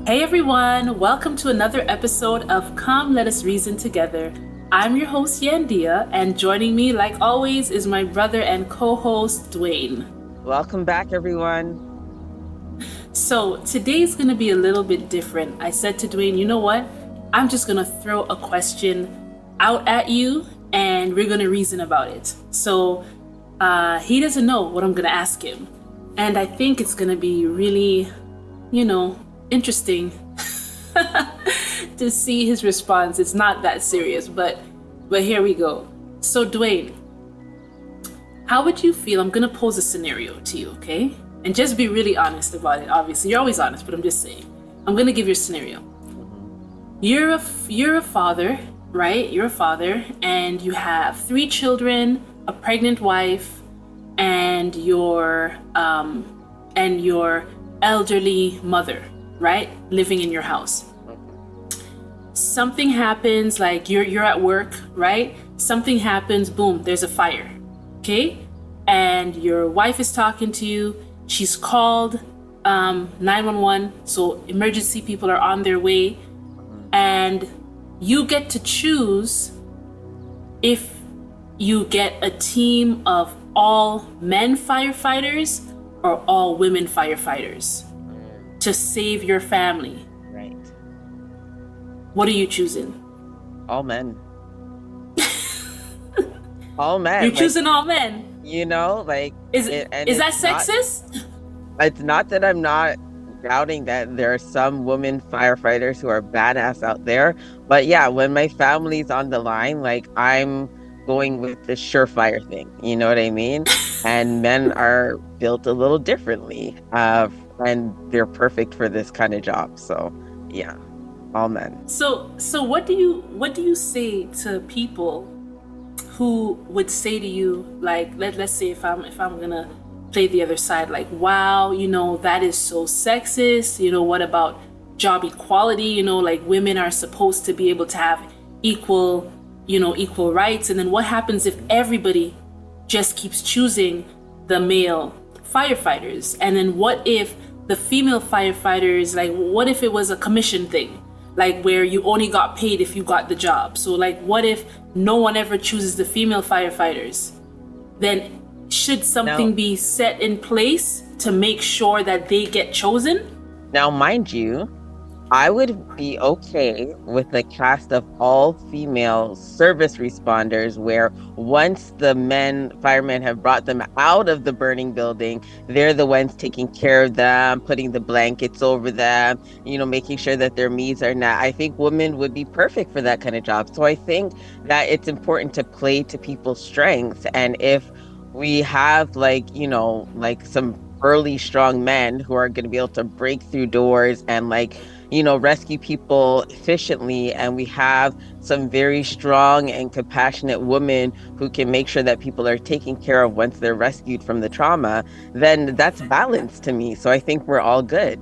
Hey everyone, welcome to another episode of Come Let Us Reason Together. I'm your host Yandea, and joining me, like always, is my brother and co-host Duane. Welcome back, everyone. So today's gonna be a little bit different. I said to Duane, you know what? I'm just gonna throw a question out at you, and we're gonna reason about it. So he doesn't know what I'm gonna ask him, and I think it's gonna be really, interesting to see his response. It's not that serious, but here we go. So Duane, how would you feel? I'm gonna pose a scenario to you, okay? And just be really honest about it. Obviously, you're always honest, but I'm just saying. I'm gonna give you a scenario. You're a father, right? You're a father, and you have 3 children, a pregnant wife, and your elderly mother, right? Living in your house. Something happens, like you're at work, right? Something happens, boom, there's a fire, okay? And your wife is talking to you. She's called 911, so emergency people are on their way, and you get to choose if you get a team of all men firefighters or all women firefighters to save your family. Right. What are you choosing? All men. All men. You're choosing all men. Is that sexist? It's not that I'm not doubting that there are some women firefighters who are badass out there, but yeah, when my family's on the line, like I'm going with the surefire thing. You know what I mean? And men are built a little differently, and they're perfect for this kind of job. So yeah, all men. So what do you say to people who would say to you, like, let's say if I'm gonna play the other side, like, wow, that is so sexist, what about job equality, like women are supposed to be able to have equal rights, and then what happens if everybody just keeps choosing the male firefighters? And then what if the female firefighters, like, what if it was a commission thing, like where you only got paid if you got the job? So like, what if no one ever chooses the female firefighters? Then should something be set in place to make sure that they get chosen? Now, mind you, I would be okay with the cast of all female service responders where once the firemen have brought them out of the burning building, they're the ones taking care of them, putting the blankets over them, making sure that their needs are met. I think women would be perfect for that kind of job. So I think that it's important to play to people's strengths. And if we have some early strong men who are going to be able to break through doors and rescue people efficiently, and we have some very strong and compassionate women who can make sure that people are taken care of once they're rescued from the trauma, then that's balance to me. So I think we're all good.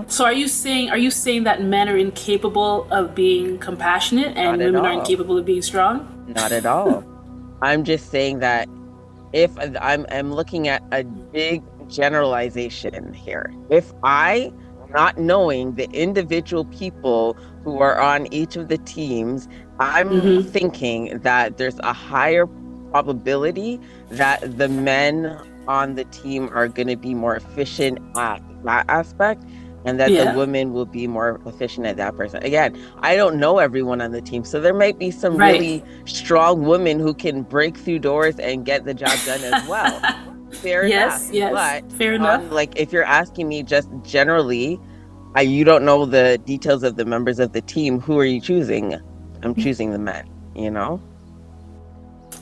So are you saying that men are incapable of being compassionate and women are incapable of being strong? Not at all. I'm just saying that if I'm looking at a big generalization here, if I, not knowing the individual people who are on each of the teams, I'm thinking that there's a higher probability that the men on the team are going to be more efficient at that aspect, and that the women will be more efficient at that person. Again, I don't know everyone on the team, so there might be some really strong women who can break through doors and get the job done as well. Fair enough. Yes, but fair enough. Like, if you're asking me just generally, you don't know the details of the members of the team, who are you choosing? I'm choosing the men, I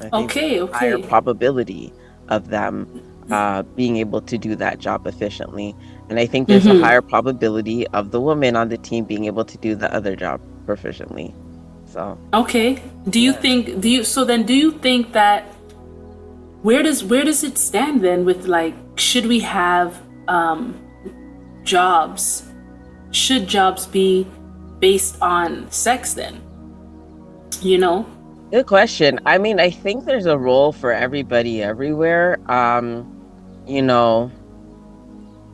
think Okay. higher probability of them being able to do that job efficiently. And I think there's a higher probability of the woman on the team being able to do the other job proficiently. So okay. Do you think that where does it stand then with, like, should we have jobs? Should jobs be based on sex then? Good question. I mean, I think there's a role for everybody everywhere. You know,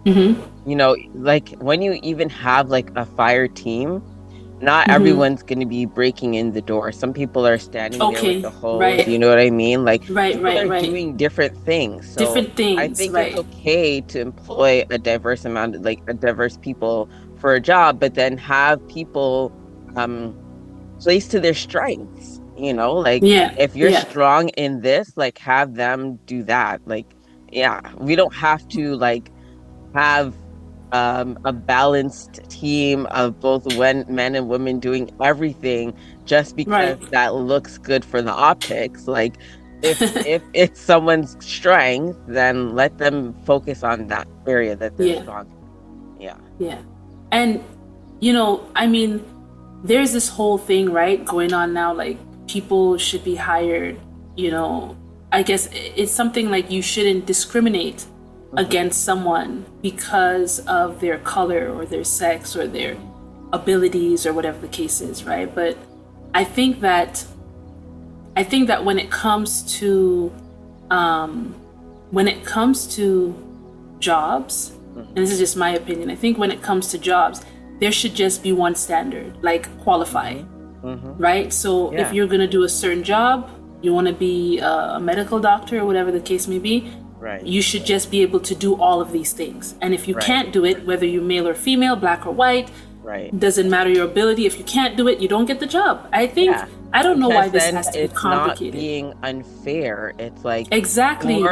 Mm-hmm. You know, like when you even have like a fire team, not Mm-hmm. everyone's going to be breaking in the door. Some people are standing there with Okay. the hose. Right. You know what I mean? Like Right. people Right. are Right. doing different things. So Different I things. think it's Right. okay to employ a diverse amount of like a diverse people for a job, but then have people um plays to their strengths, you know, like Yeah. if you're Yeah. strong in this, like have them do that. Like, yeah, we don't have to like have a balanced team of both when men and women doing everything just Right. because that looks good for the optics. Like if it's someone's strength, then let them focus on that area that they're Yeah. strong in. Yeah. Yeah. And, I mean, there's this whole thing, right, going on now. Like, people should be hired, you know, I guess it's something like you shouldn't discriminate Hmm. against someone because of their color or their sex or their abilities or whatever the case is, right? But I think that when it comes to jobs, and Hmm. this is just my opinion, I think when it comes to jobs, there should just be one standard, like qualify, Hmm. Hmm. right? So if Yeah. you're going to do a certain job, you want to be a medical doctor or whatever the case may be, Right. you should just be able to do all of these things. And if you Right. can't do it, whether you're male or female, black or white, Right. doesn't matter your ability. If you can't do it, you don't get the job. Yeah. I don't know why Because this then has to be it's not complicated. being unfair. It's like Exactly. for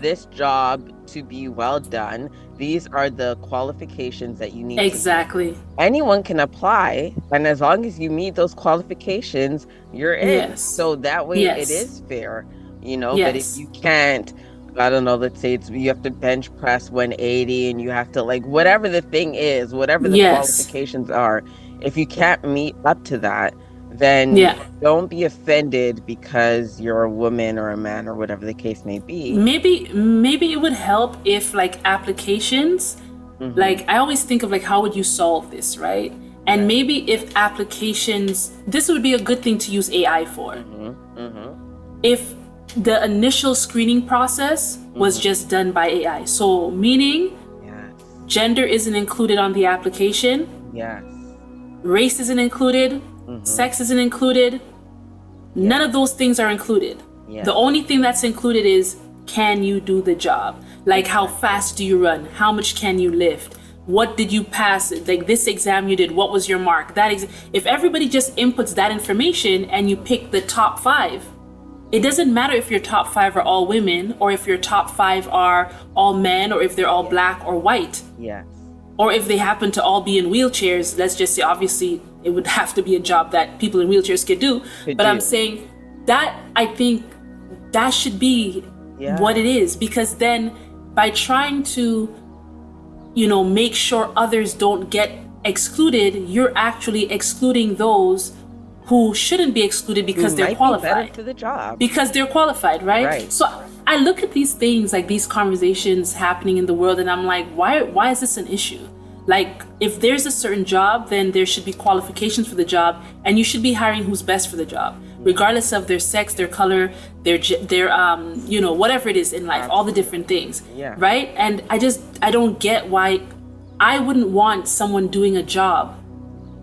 this job to be well done, these are the qualifications that you need to meet. Exactly. Anyone can apply, and as long as you meet those qualifications, you're in. Yes. So that way it Yes. is fair, you know. But if Yes. you can't, I don't know, let's say it's you have to bench press 180 and you have to like whatever the thing is, whatever the Yes. qualifications are, if you can't meet up to that, then Yeah. don't be offended because you're a woman or a man or whatever the case may be. Maybe it would help if like applications, Hmm. like I always think of like how would you solve this, right? And Right. maybe if applications, this would be a good thing to use AI for. Hmm. Hmm. If the initial screening process was Hmm. just done by AI. So meaning Yes. gender isn't included on the application, Yes. race isn't included, Hmm. sex isn't included, none of Yes. those things are included. The Yes. only thing that's included is can you do the job? Like how Exactly. fast do you run? How much can you lift? What did you pass? Like this exam you did, what was your mark? If everybody just inputs that information and you pick the top 5, it doesn't matter if your top 5 are all women or if your top 5 are all men or if they're all black or white Yes. or if they happen to all be in wheelchairs. Let's just say, obviously, it would have to be a job that people in wheelchairs could do. Could But I'm do. saying that I think that should be what Yeah. it is, because then by trying to, make sure others don't get excluded, you're actually excluding those who shouldn't be excluded Who because they're might be better qualified. for the job. Because they're qualified, right? Right. So I look at these things, like these conversations happening in the world, and I'm like, why is this an issue? Like, if there's a certain job, then there should be qualifications for the job, and you should be hiring who's best for the job, Hmm. regardless of their sex, their color, their whatever it is in life, all the Absolutely. different things, Yeah. right? And I don't get why I wouldn't want someone doing a job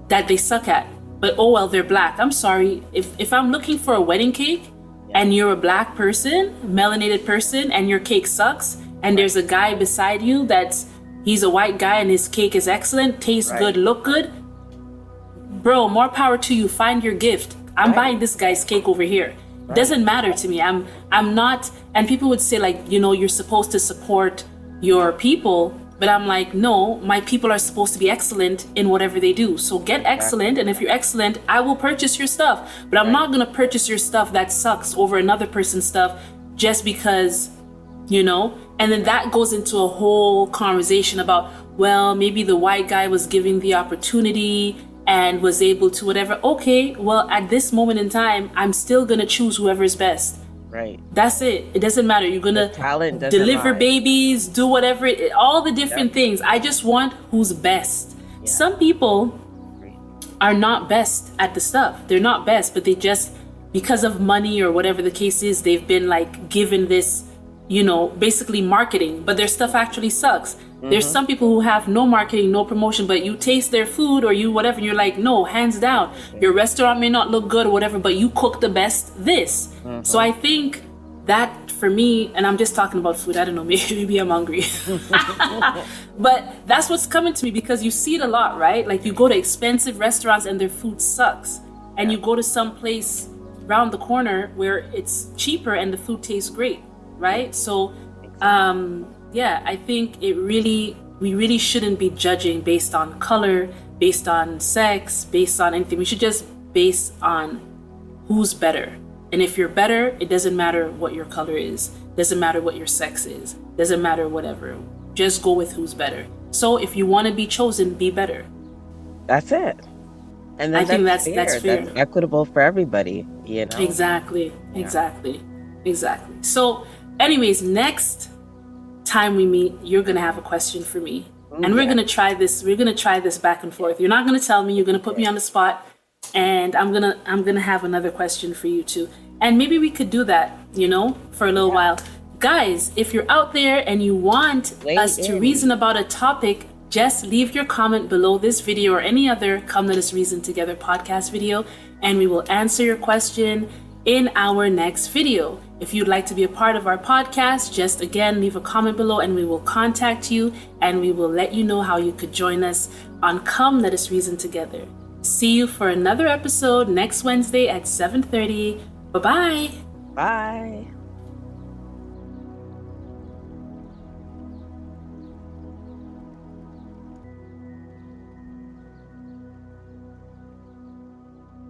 that they suck at. But oh well, they're black. I'm sorry. If I'm looking for a wedding cake Yeah. and you're a black person, melanated person, and your cake sucks, and Right. there's a guy beside you he's a white guy and his cake is excellent, tastes Right. good, look good, bro, more power to you. Find your gift. I'm Right. buying this guy's cake over here. It Right. doesn't matter to me. I'm not, and people would say like, you're supposed to support your people, but I'm like, no, my people are supposed to be excellent in whatever they do. So get excellent, Exactly. and if you're excellent, I will purchase your stuff. But I'm Right. not gonna purchase your stuff that sucks over another person's stuff just because, and then that goes into a whole conversation about, well, maybe the white guy was given the opportunity and was able to whatever. Okay, well, at this moment in time, I'm still gonna choose whoever's best. Right. That's it. It doesn't matter. You're The gonna talent doesn't deliver lie. babies, do whatever, all the different Yep. things. I just want who's best. Yeah. Some people Agree. are not best at the stuff. They're not best, but they just, because of money or whatever the case is, they've been like given this, basically marketing, but their stuff actually sucks. There's some people who have no marketing, no promotion, but you taste their food or you whatever, and you're like, no, hands down, your restaurant may not look good or whatever, but you cook the best this. So I think that for me, and I'm just talking about food, I don't know, maybe I'm hungry. But that's what's coming to me, because you see it a lot, right? Like you go to expensive restaurants and their food sucks. And you go to some place around the corner where it's cheaper and the food tastes great, right? So I think we really shouldn't be judging based on color, based on sex, based on anything. We should just base on who's better. And if you're better, it doesn't matter what your color is, doesn't matter what your sex is, doesn't matter whatever. Just go with who's better. So if you want to be chosen, be better. That's it. And then I think that's fair. That's equitable for everybody, you know? Exactly. So anyways, next time we meet, you're going to have a question for me. And we're going to try this. We're going to try this back and forth. You're not going to tell me. You're going to put me on the spot. And I'm going to have another question for you too. And maybe we could do that, you know, for a little while. Guys, if you're out there and you want us to reason about a topic, just leave your comment below this video or any other Come Let Us Reason Together podcast video, and we will answer your question in our next video. If you'd like to be a part of our podcast, just again, leave a comment below and we will contact you and we will let you know how you could join us on Come Let Us Reason Together. See you for another episode next Wednesday at 7:30. Bye-bye. Bye.